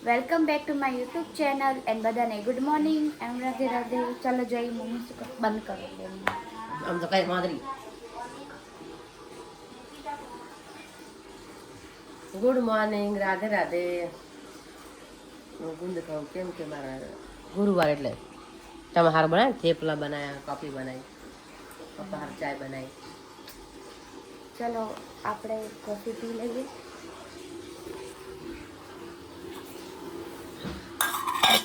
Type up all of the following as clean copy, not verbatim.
Welcome back to my YouTube channel and બધાને good morning એમ રાધે રાધે. ચાલો જઈ મમ્મી બંધ કરો આમ તો કઈ માદરી ગુડ મોર્નિંગ, રાધે રાધે. હું ગુંદ ખાઉં કેમ કે મારા ગુરુવાર એટલે તમે હાર બનાવ્યા, થેપલા બનાવ્યા, કોફી બનાવી, પપ્પા હાર ચાય બનાવી. ચલો આપણે કોફી પી લઈએ.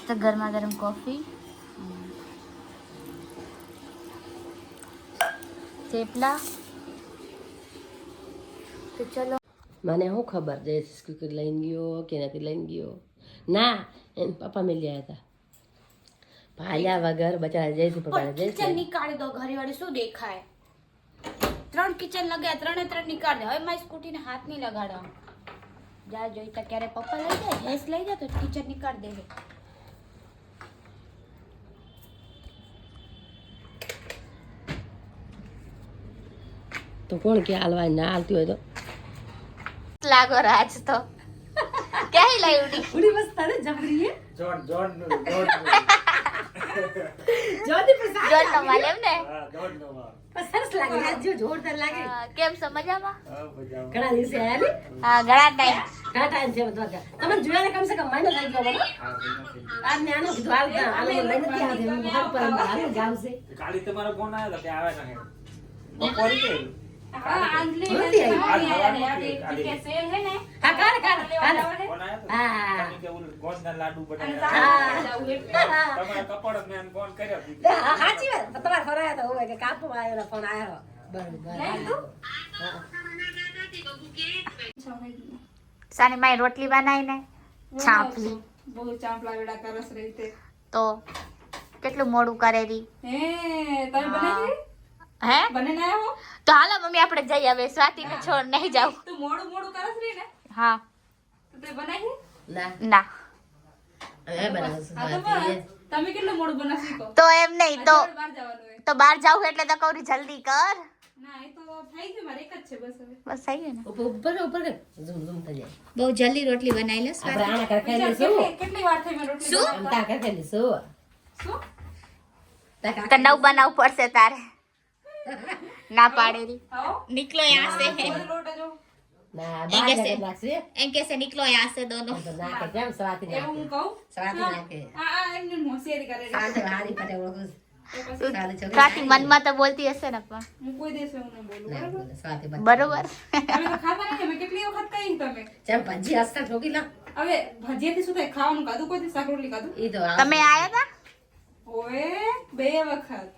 તો ગરમા ગરમ કોફી, થેપલા. તો ચલો. મને શું ખબર જયેશ ક્રિકેટ લઈને ગયો કે નથી લઈને ગયો. ના, એને પપ્પા મેલી આવ્યા હતા ભાલ્યા વગર બચારા જયેશ પપ્પા કિચન નીકાળી દો. ઘરવાળી શું દેખાય? 3 કિચન લગાયા, 3 નીકાળી દે. હવે મારી સ્કૂટીને હાથ નહીં લગાડવા. જા જોઈતા ક્યારે પપ્પા લઈ જાય, ભેંસ લઈ જાય તો કિચન નીકાળી દેવે. તો કોણ કે હાલવા ના હાલતી હોય તો લાગો રાજ તો ક્યાંય લઈ ઉડી ઉડી બસ તારે જબરી હે જોન નો માલેમ ને. સરસ લાગે આજ જો જોરદાર લાગે. કેમ છો? મજામાં? ઘણા દિવસે આયા ને. હા, ઘણા ટાઈમ. ઘણા ટાઈમ છે બધા તમે જોયા કમ સે કમ મહિનો થઈ ગયો મને. આજ ને આનો કીધું હાલતા આલો લઈને નથી આવતી હું ઘર પર હાલ જાવ છે. કાલી તમારો ફોન આવ્યો તો કે આવે નહીં બપોરી કે હા, આંજલી નથી ને આવી. કે સેલ હે ને. હા કાલે ફોન આવ્યો હા. તમે કે ઓલું ગોંદના લાડુ અને બનાવ્યા જાવું એટલે. તમારા કપડ મેં ફોન કર્યો સાચી વાત તમારા ફોન આવ્યો તો હોય કે કાપુ આવ્યો ફોન આવ્યો બરોબર. સાની માઈ રોટલી બનાવી ને છાપલી બહુ ચાંપલા વેડા કરસ રહી તે તો કેટલું મોડું કરેલી હે તમે બનાવી હે. બને ના હો તો હાલો મમ્મી આપણે જઈ હવે. સ્વાતિને છોડ નહીં જાવ. તું મોડું મોડું કરસ રહી ને હા તો તે બનાવી ના ના હવે બનાવશું. હા તો બસ તમે કેટલું મોડું બનાવી શીખો તો એમ નહીં તો બહાર જવાનું હોય તો બહાર જાવ એટલે તો કહું જલ્દી કર. ના એ તો થઈ ગયું મારે એક જ છે બસ હવે બસ થઈ ગયું ને. ઉપર ઉપર કે ઝૂમ ઝૂમ થઈ જાય. બહુ જલ્દી રોટલી બનાવી લે. આપણે આના કર ખાઈ લઈશું. કેટલી વાર થઈ મેં રોટલી શું? આમ તા કર ખાઈ લઈશું. શું તા તો કાકા નવ બનાવવું પડશે તારે. ના પાડેલી આવો નીકળો यहाँ से. બધો લોટ જો ના એ બાર કેસે? નાખશે. એમ कैसे निकलो यहाँ से दोनों. તો નાખે કેમ સ્વાતી એવું હું નાખે. કહું સ્વાતી નાખે. આ એમને હોશિયારી કરે સાંજે હારી પટે ઓળખું. તો પછી સાદી છોકરી સ્વાતિ મનમાં તો બોલતી હશે ને પણ હું કોઈ દિવસ એવું ન બોલું ના બરાબર બોલે સ્વાતી બસ. બરોબર. તમે તો ખાતા નહીં અમે કેટલી વખત કહી તમે જેમ ભજી હસતા ઠોકી લા. હવે ભજીયાથી શું થાય ખાવાનું ખાધું કોઈ દી શાક રોટલી ખાધું ઈ તો તમે આયા હતા? ઓએ 2 વખત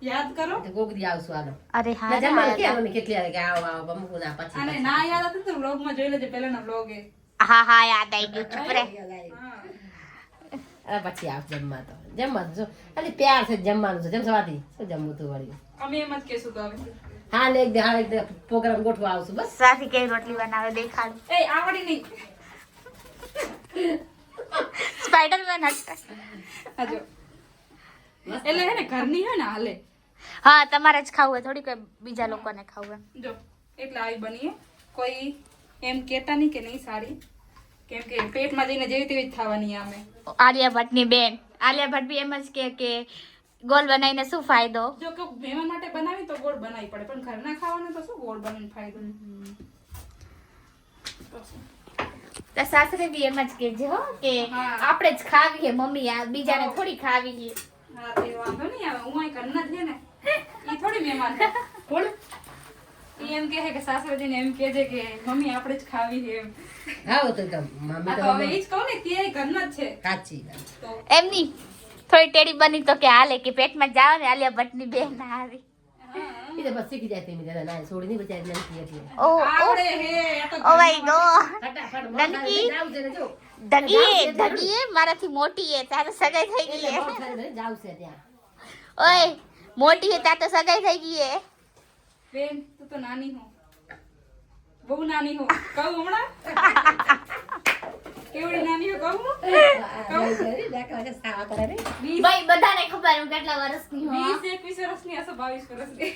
યાદ કરો તો કોક દી આવશું આનો. અરે ના હા જમવા હા કે અમે કેટલી વાર કે આવો આવો બમકુ ના પછી. અને ના યાદ હતું તો વ્લોગ માં જોઈ લેજો પહેલાના વ્લોગ એ હા યાદ આવી ગયું. ચૂપ રે. હા અરે પછી આવ જમવા તો જો ખાલી પ્યાર છે જમવાનું છે જેમ સ્વાતી શું જમવું તું વળી. અમે એમ જ કહેશું તો હવે હા ને એક દે પ્રોગ્રામ ગોઠવા આવશું બસ. સ્વાતિ કેવી રોટલી બનાવે દેખાડ. એ આવડી નહીં સ્પાઈડરમેન હતા. આજો એટલે હે ને ઘરની હે ને હાલે હા તમારે જ ખાવું હોય, થોડી કોઈ બીજા લોકોને ખાવું હોય. જો એટલે આવી બની હે. કોઈ એમ કહેતા નહીં કે નહીં સારી કેમ કે પેટમાં જઈને જેવી તેવી જ ખાવાની અમે આલિયા ભટ્ટની બેન આલિયા ભટ્ટ બી એમ જ કે ગોલ બનાવીને શું ફાયદો. જો કે મહેમાન માટે બનાવી તો ગોળ બનાવી પડે પણ ઘરના ખાવાના તો શું ગોળ બનાવીને ફાયદો તો સાસરે બી એમ જ કહેજે હો કે હા. આપણે જ ખાવી હે મમ્મી, આ બીજાને થોડી ખાવી હે. હા તે વાંધો નહીં આવે હું અહીં ઘરના જ છે ને ઈ થોડી મહેમાન છે. કોણ ઈ એમ કહે કે સાસરેજીને એમ કહેજે કે મમ્મી આપણે જ ખાવી છે એમ આવો તો તમ મમ્મી આ તો તો હવે ઈ જ કહું ને તે ઘરના જ છે કાચી તો એમ નહીં થોડી ટેડી બની તો કે હાલે કે પેટમાં જાવ ને આલિયા ભટ્ટની બેન ના આવી. ઈ તો બસ શીખી જાય તેમી દાદા ના છોડી ની બચારી નથી એટલે ઓ ઓ આવડે હે આ તો ઓ માય ગોડ. ફટાફટ નનકી. જાવ છે ને જો ધગી મારાથી મોટી હે, તારે સગાઈ થઈ ગઈ હે. જાવ છે ત્યાં ઓય મોટી હે તાર તો સગાઈ થઈ ગઈ હે. બેન તું તો નાની હો બહુ નાની હો કહું હમણાં કેવડી નાની હો કહું ભાઈ બધાને ખબર હું કેટલા વર્ષની હું. 20-21 વર્ષની હશે 22 વર્ષની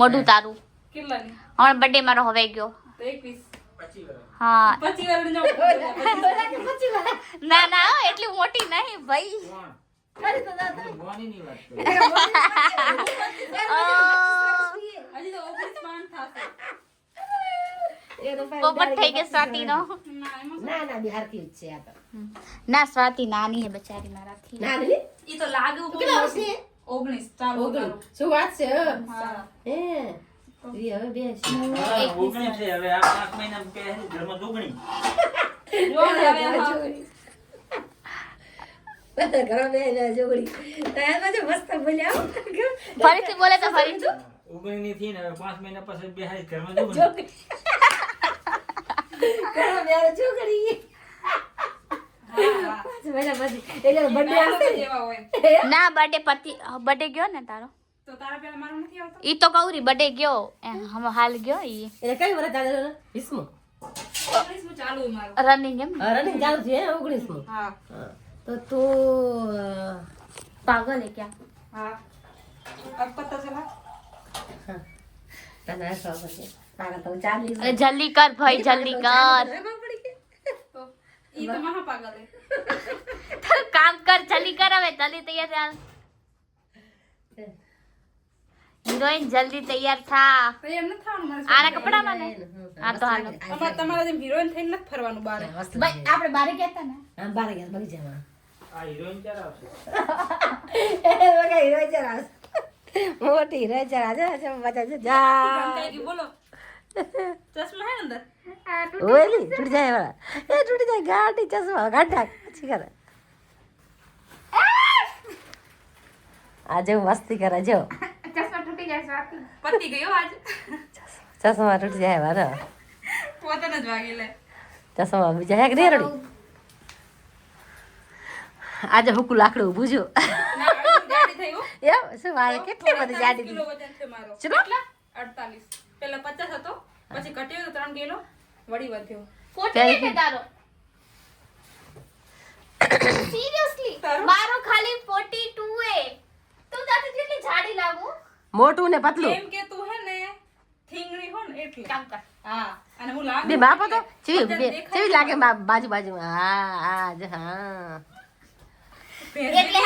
મોઢું તારું કેટલાની હમણાં બર્થડે મારો હવે ગયો તો 21 હા 25 વર્ષ ના ના હો, એટલી મોટી નહીં ભાઈ બોનીની વાત કરું. હજી તો 19 માંડ થશે. પોપટ થઈ ગયો સ્વાતિનો ના એમાં ના ના બિહારથી જ છે આ તો ના સ્વાતિ નાની હે બચારી મારાથી ના નહીં ઈ તો લાગે કેટલા વર્ષની 19 ચાલુ કરું. શું વાત છે હા હે ઈ હવે બે છે હા, ઉગણી છે હવે આ 5 મહિના પહેલી ઘરમાં દુગણી. જો ને હવે હા. બધા ઘરો બે જોગડી તૈયાર બાજુ મસ્ત બોલ્યા ફરીથી બોલે તો ફરીથી ઉગણીની થી ને હવે 5 મહિના પછી બેહાડી ઘરમાં દુગણી. જોગડી ઘરો બે જોગડી હા મહિના પછી એટલે બર્થડે આવશે ને જેવા હોય ના બર્થડે ગયો ને તારો તો તારા પેલા મારો નથી આવતો. ઈ તો કૌરી બર્થડે ગયો હમ હાલ ગયો ઈ એટલે કઈ વર્ષ ચાલે 20 19 માં ચાલુ હોય મારું. રનિંગ એમ રનિંગ ચાલુ છે 19 હા તો તું પાગલ હે ક્યાં હા अब पता चला તને ખબર છે તારા તો ચાલી અરે જલ્દી કર ભાઈ જલ્દી કર तो ये तो महा पागल है. તારું કામ કર જલ્દી કર હવે જલ્દી તૈયાર થા હિરોઈન જલ્દી તૈયાર થા તો એમ નથી થવાનું મારે. આના કપડામાં ને હા તો હાલો તમારે જેમ હિરોઈન થઈને નથી ફરવાનું બારે. ભાઈ આપણે બારે ગયા હતા ને હા બારે ગયા બગીચામાં આ હિરોઈન ક્યારે આવશે? મોટી હીરો ચરા છે મજા છે જા કઈ બોલો ચશ્મા હે અંદર ઓલી તૂટી જાય વાળા એ તૂટી જાય ગાડી ચશ્મા ગાડા પછી કરે આજે મસ્તી કરે જો ચશ્મા તૂટી જાય સ્વાતિ પતી ગયો આજ ચશ્મા તૂટી જાય વાળા પોતાને જ વાગી લે. ચશ્મા બીજા હે કે નહીં રડી આજે હુકુ લાકડું ઊભું જો ના જાડી થઈ હો. એમ શું વાય કેટલી બધી જાડી કિલો વજન છે મારો. ચલો 48 પેલા 50 હતો પછી ઘટ્યો તો 3 કિલો વળી વધ્યો. પોતે કે તારો સિરિયસલી મારો ખાલી 42 હે તું તાતે કેટલી જાડી લાગુ મોટું ને પતલું એમ કે તું હે ને થીંગણી હો ને એટલે કામ કર હા અને હું લાગ બે માપો તો ચેવી લાગે બાજુ બાજુ હા હા જ હા એટલે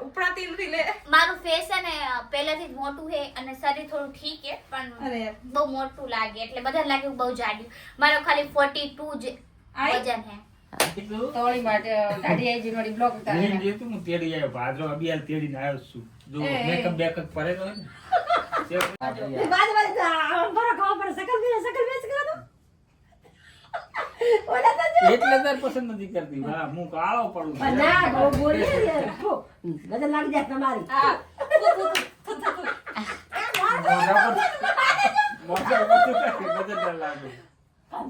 ઉપડાતી નથી લે. મારું ફેસ છે ને પહેલાથી જ મોટું છે અને શરીર થોડું ઠીક છે પણ અરે બહુ મોટું લાગે એટલે બધાને લાગે હું બહુ જાડી મારો ખાલી 42 જ વજન છે કેટલું? તોળી માટે ગાડી આવી જીનવાડી બ્લોક લઈને જતો હું તેડી આવ્યો. ભાદરો અબિયાલ તેડીને આવ્યો છું. જો મેકઅપ બેકઅપ કરે તો હોય ને. બાજુ બાજુ બરો ખાવા પડે સકલ મેચ કરો ઓલા તો એટલે તાર પસંદ નથી કરતી. હા, હું કાળો પડું છું. ના બહુ બોલી યાર નજર લાગી જાય તમારી હા મોઢા પર નજર લાગે. આ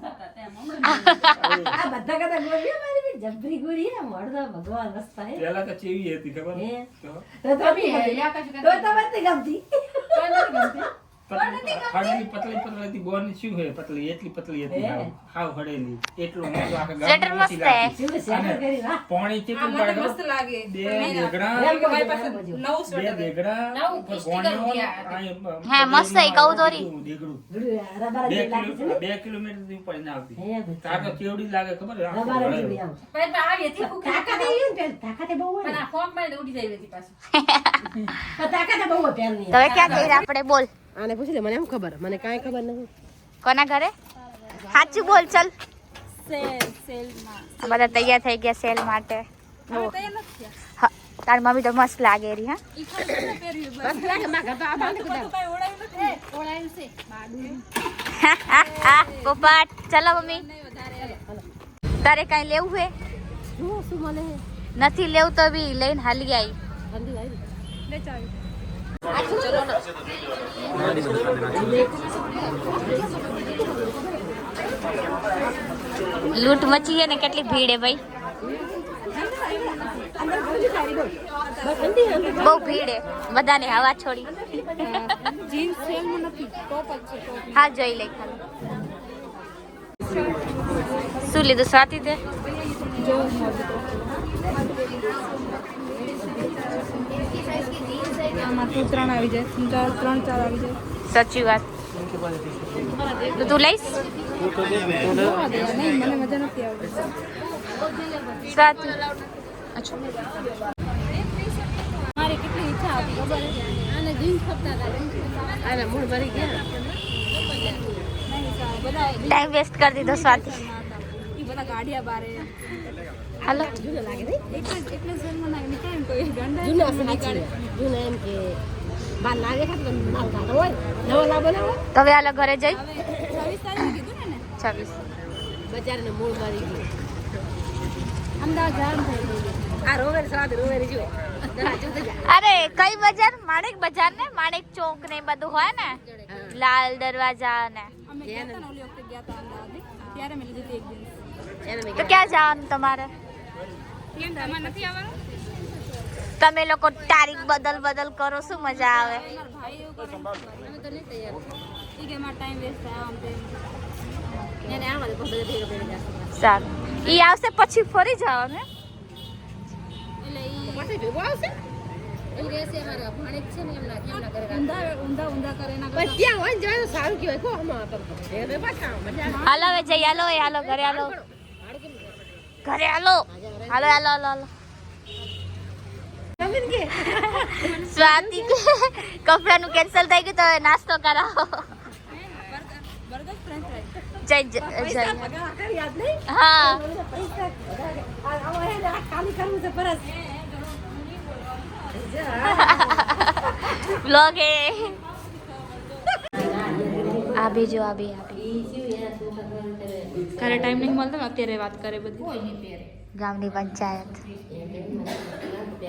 બધા કદા ગોરી મારી જબરી ગોરી હે મળદો ભગવાન રસ્તા હે પેલા તો ચેવી હતી ખબર હે? તો તો તમને ગમતી હળેલી પતલી પતલી હતી. બોની શું હે પતલી એટલી પતલી હતી. હાવ હળેલી એટલું મોટું આખા સ્વેટર ગામમાં મસ્ત નથી હે. લાગતી. શું શેર કરી વાહ પાણી આ ચેટલું મને પડે મસ્ત લાગે. બે મેં દેગડા મારી પાસે નવું બે સ્વેટર છે. દેગડા ઉપર ગોણિયો હા, મસ્ત હે, કહું તો રી. દેગડું રબાર જે લાગી છે ને 2 કિલોમીટર થી ઉપર ના આવતી. હે ભાઈ તાર તો કેવડી લાગે ખબર હે? આખું રબાર હળેલું. જેવી આમ પણ આવી હતી ભૂખ તાકાત આવી ને તાકાત બહુ હોય પણ ને આ ફોક મારી ઉડી જાય હતી પાછું. તાકાત બહુ હોય પેરની તો હવે ક્યાં જઈ રહ્યા આપણે બોલ આને પૂછી લે મને એમ ખબર મને કાંઈ ખબર નથી કોના ઘરે સાચું બોલ ચલ સેલમાં બધા તૈયાર થઈ ગયા સેલ માટે હવે તો એ નથી થયા. હા, તારી મમ્મી તો મસ્ત લાગે રહી હા ઈ ખાલી મેં પહેર્યું બસ. બસ લાગે માં ઘર તો આ બાંધ બધું કાંઈ ઓળાયું નથી. ઓળાયું છે બાડું પોપટ ચલો મમ્મી નહીં વધારે તારે કાંઈ લેવું હે શું શું મને નથી લેવું તો બી લઈને હાલી આવી ઠંડી આવી લે ચાવી. લૂંટ મચી છે ને કેટલી ભીડ હે ભાઈ બહુ ભીડ હે બધાને હવા છોડી જીન્સ સેલમાં નથી ટોપ જ છે ટોપ. હા જોઈ લે ખાલી શું લીધું સ્વાતિ તે જો આમાં 3 આવી જાય 3 4 આવી જાય. સાચી વાત તો તું લઈશ નહીં મને મજા નથી આવતી સ્વાતિ અચ્છા મારી કેટલી ઈચ્છા હતી ખબર આને જીન્સ ખપતા હતા આના મૂળ ભરી ગયા બધા ટાઈમ વેસ્ટ કરી દીધો સ્વાતિ એ બધા ગાડિયા બારે હાલો એટલે જન્મ ના કેમ કોઈ ગંડા જૂના સાચી જૂના એમ કે બાર લાગે ખાતે માલ કાઢો હોય નવા લા બનાવો તો હવે હાલો ઘરે જઈ 26 તારીખે કીધું ને 26 બજારને મૂળ ભરી ગયું અમદાવાદ જામ થઈ ગયું આ રોવેર સ્વાદ રોવેરી જો અરે કઈ બજાર માણેક બજાર ને માણેક ચોક ને એ બધું હોય ને લાલ દરવાજા ને અમે ગયા હતા ને ઓલી વખતે ગયા હતા અમદાવાદ ત્યારે મેં લીધી હતી એક દિવસ તો ક્યાં જવાનું તમારે કેમ તમારે નથી આવવાનું તમે લોકો તારીખ બદલ કરો શું મજા આવે મારા ભાઈ એવું કરે અમે તો નહીં તૈયાર ઈ કે મારો ટાઈમ વેસ્ટ થાય આમ તેમ એને આમાં તો બધા ભેગા ભેગા જશે સારું ઈ આવશે પછી ફરી જાવ ને એટલે ઈ પાછળ ભેગો આવશે એમ રહેશે અમારા ભાણેજ છે ને એમના ઘરે ઊંધા કરે એના બસ ત્યાં હોય ને જવાનું સારું કહેવાય કો આમાં ભેગા પાછા મજા આવે હાલો હવે જઈ હાલો ઘરે હાલો ઘરે હાલો સ્વાતિ કપડાનું કેન્સલ થઈ ગયું તો હવે નાસ્તો કરાવો બર્ગર ફ્રેન્ચ ફ્રાઈઝ જય યાદ નહીં હા પૈસા ખાલી કરવું છે પરસ વ્લોગ હે આ બી ઘરે ટાઈમ નહીં મળતો ને અત્યારે વાત કરે બધી ગામની પંચાયત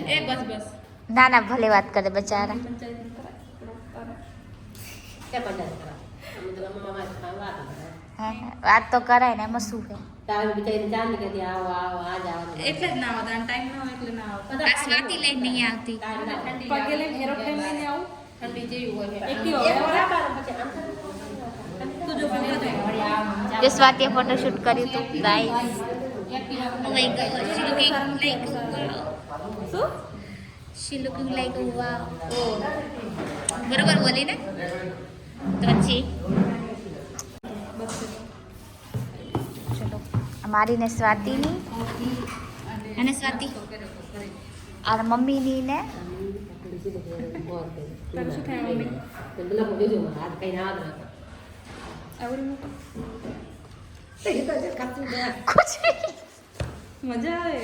એ બસ ના ભલે વાત કરે બચારા વાત તો કરાય ને એમાં શું છે એટલે જ ના આવતા ટાઈમ ના હોય એટલે ના આવતા આ સ્વાતિ લઈને નહીં આવતી પગે લઈને એરોપ્લેન લઈને આવું ઠંડી જેવી હોય એકટી તું જો ફોટો જે સ્વાતિએ ફોટોશૂટ કર્યું હતું ગાઈસ શું she looking like a wow બરોબર બોલી ને તો પછી ચલો અમારી ને સ્વાતિની અને સ્વાતિ આ મમ્મીની ને તારું શું થાય મમ્મી આવડું કુછ મજા આવે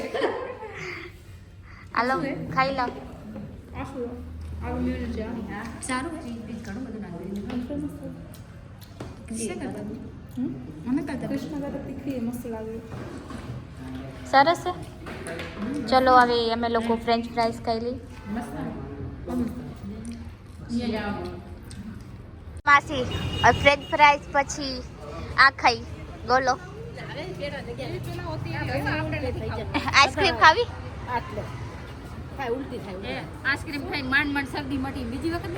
હાલો ખાઈ લો આવું આવું મ્યુઝિક છે સારું કૃષ્ણ દાદા તીખી મસ્ત લાગે સરસ છે ચલો હવે અમે લોકો ફ્રેન્ચ ફ્રાઈઝ ખાઈ લઈ માસી ફ્રેન્ચ ફ્રાઈઝ પછી આ ખાઈ ગોલો આઈસ્ક્રીમ ખાવી ઉલટી થાય આઈસ્ક્રીમ ખાઈ માંડ શરદી મટી બીજી વખત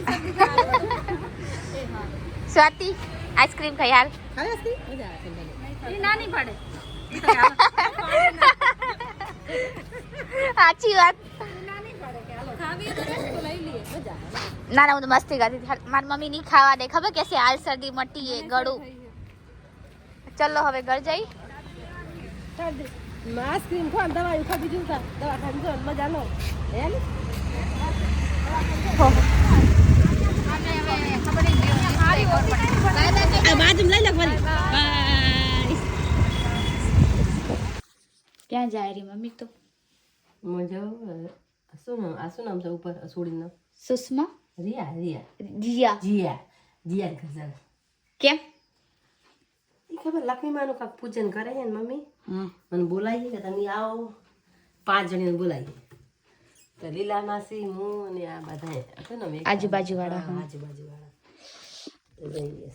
સ્વાતિ આઈસ્ક્રીમ ખાઈ હાલ મજા આવે એ નાની પડે સાચી વાત ખાવી તો લઈ લઈએ ના હું તો મસ્તી કરતી હતી મારી મમ્મી નહીં ખાવા દે ખબર કેસે હાલ શરદી મટી એ ગળું ચલો હવે ઘર જઈ આઈસ્ક્રીમ ખો દવા ખા બીજું દવા ખાઈ મજા નો હે બાજુ લઈ લે ફરી ક્યાં જાય રી મમ્મી તો મજા શું નામ છે ઉપર સોડીનું સુષ્મા રિયા જીયા જીયા ગઝલ કેમ એ ખબર લક્ષ્મીમાનું કાંક પૂજન કરે છે ને મમ્મી મને બોલાવીએ કે તમે આવો 5 જણીને બોલાવીએ તો લીલા માસી હું અને આ બધા હતું ને આજુબાજુ વાળા આજુબાજુવાળા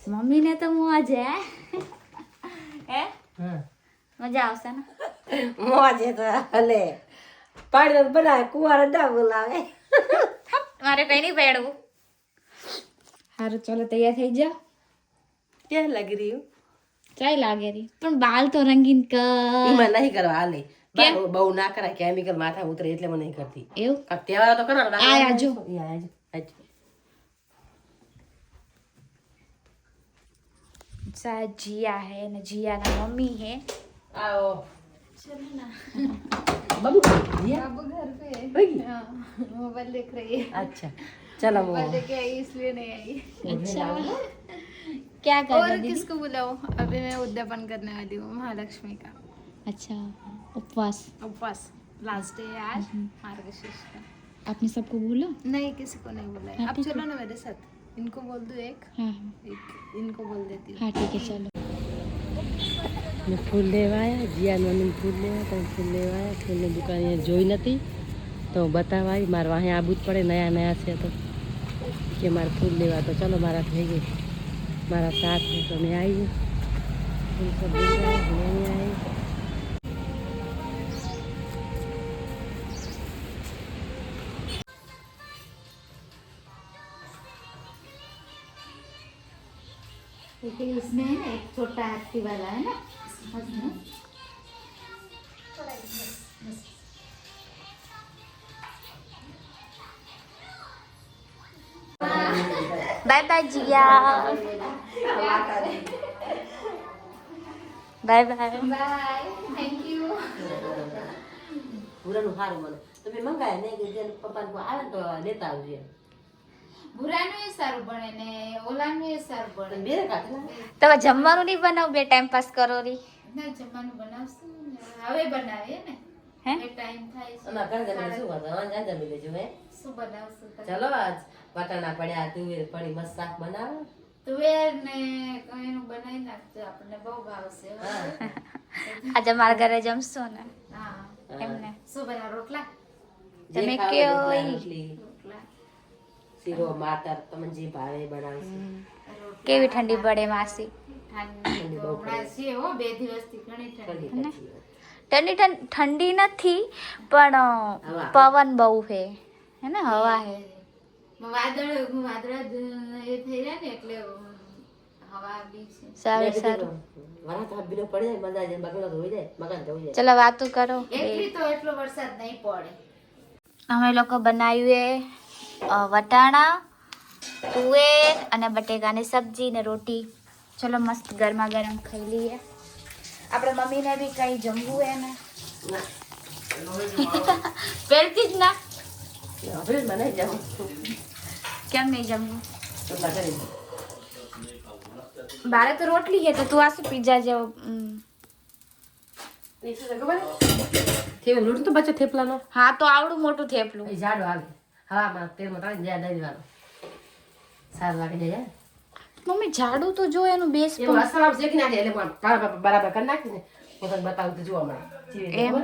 મમ્મી ને તો મોજ હે હા મજા આવશે ને મોજે તો હલે પાણી બનાવે કુંવાર ના બોલાવે મારે કઈ નહીં પહેરવું સારું ચલો તૈયાર થઈ જાઓ ક્યાં લાગી રહ્યું ચાય લાગે રી પણ બાલ તો રંગીન કર એમાં નહીં કરવા હાલે બહુ ના કરાય કેમિકલ માથા ઉતરે એટલે મને નહીં કરતી એવું કાંક તહેવાર તો કરો આજો. આજો शायद जिया है ना, जिया ना मम्मी है। आओ चलो ना। बाबू दिया अब घर पे है। होगी? हाँ, मोबाइल देख रही है। अच्छा चलो वो मोबाइल लेके आई इसलिए नहीं आई। अच्छा क्या कर और रहे दीदी? किसको बुलाओ? अभी मैं उद्यापन करने वाली हूँ महालक्ष्मी का अच्छा उपवास उपवास। लास्ट डे है आज मार्गशीर्ष का। आपने सबको बोला? नहीं, किसी को नहीं बोला है। हाँ, अब ठीक चलो है। ना मेरे साथ। इनको बोल दूँ एक, हाँ इनको बोल देती हूँ। हाँ ठीक है चलो। मैं फूल लेवाया जिया मम्मी फूल लेवा तो फूल लेवाया फूलની દુકાન અહીંયા જોઈ નથી તો બતાવાય મારે વાહે આબુ જ પડે નયા નયા છે તો કે મારે ફૂલ લેવા તો ચલો મારા થઈ ગઈ મારા સાથ છે તો મેં આવી ફૂલ सब नहीं आए इसमें है ना एक छोटा हाथी वाला है ना, bye bye Jiya, bye bye. Bye, thank you. પૂરાનું સારું મને તમે મંગાય નહીં કે જેને પપ્પાને આવે ને તો લેતા આવજો ભૂરાનું એ સારું બને ને ઓલાનું એ સારું બને. બે કાઢે ને તમે જમવાનું નહીં બનાવ, બે ટાઈમ પાસ કરો રી? ના, જમવાનું બનાવશું ને. હવે બનાવીએ ને. હે? એ ટાઈમ થાય છે. અમારા ઘર જમીને શું વાત વાંધા જમી લેજો હે શું બનાવશું તમે? ચલો આજ વટાણા પડ્યા તુવેર પડી મસ્ત શાક બનાવો તુવેર ને એનું બનાવી નાખજો, આપણને બહુ ભાવશે હો. આજે મારા ઘરે જમશો ને હા. એમને? શું બનાવ? રોટલા? જે તમે ખાવ કયો રોટલા, ઈ. રોટલી રોટલા. શીરો માતર તમને જે ભાવે એ બનાવશું રોટલા. કેવી ઠંડી પડે માસી? ઠંડી તો હમણાં છે હો, 2 દિવસથી ઘણી ઠંડી. ઠંડી નથી પણ હવા. પવન બહુ હે ને, હવા હે. વાદળ એ થઈ રહ્યા ને એટલે હવા બી છે. સારું સારું, વરાત હાબીનો પડે જાય મજા જાય બગલો ધોઈ જાય મકાન ધોઈ જાય ચલો વાતું કરો. એટલી તો એટલો વરસાદ નહીં પડે. અમે લોકો બનાવ્યું વટાણા, તુવેર અને બટેકાની સબ્જી ને રોટી. ચલો મસ્ત ગરમા ગરમ ખાઈ લઈએ. આપણે મમ્મીને બી કઈ જમવું હે ને પહેલથી જ ના, આપણે બનાવી જાઉં કેમ નહીં જમવું? તો કરી બારે તો રોટલી હે તો તું આ શું પીઝા જેવો થેપલા લોટ તો બચ્ચો થેપલાનો હા તો આવડું મોટું થેપલું. એ જાડો હાલે હવામાં તેલમાં તળી જાય દહીં વાળો સારું લાગે જાય મમ્મી જાડું તો જો એનું બેસ એ મસાલા શેકી નાખે એટલે બરાબર કરી નાખીને પોતાને બતાવું તો જોવા મળે એમ?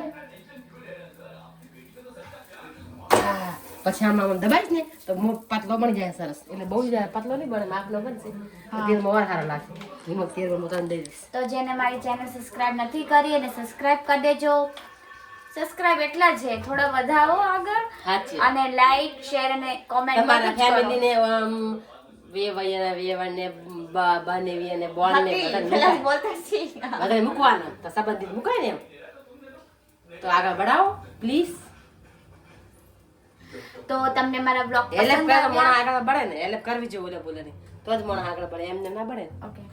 હા. પછી આમાં દબાઈશ ને તો પાતળો બની જાય સરસ એટલે બહુ જ પાતળો નહીં બને માપનો બનશે તો તેલમાં વાર સારા લાગશે એમાં તેલમાં હું તને દઈ દઈશ તો જેને મારી ચેનલ સબસ્ક્રાઇબ નથી કરી એને સબસ્ક્રાઇબ કરી દેજો. સબસ્ક્રાઇબ એટલા છે, થોડો વધાવો આગળ સાચી અને લાઈક શેર અને કોમેન્ટ તમારા ફેમિલીને વેવાને બનેવી અને બોલને બધાને મૂકવાના તો સંબંધિત મુકાય ને એમ તો આગળ બઢાવો પ્લીઝ તો તમને મારા બ્લોગ એટલે પસંદ પેલા મોણા આવ્યા? આગળ બળે ને એટલે કરવી જોઈએ ઓલે બોલે નહીં તો જ મોણા આગળ બળે એમને ના બળે ઓકે,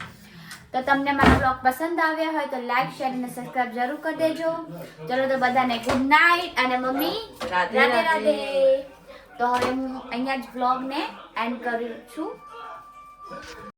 તો તમને મારા બ્લોગ પસંદ આવ્યા હોય તો લાઈક શેર અને સબસ્ક્રાઇબ જરૂર કરી દેજો. ચલો તો બધાને ગુડ નાઇટ અને મમ્મી રાધે રાધે રાધે. રાધે. તો હવે હું અહીંયા જ બ્લોગને એન્ડ કરું છું.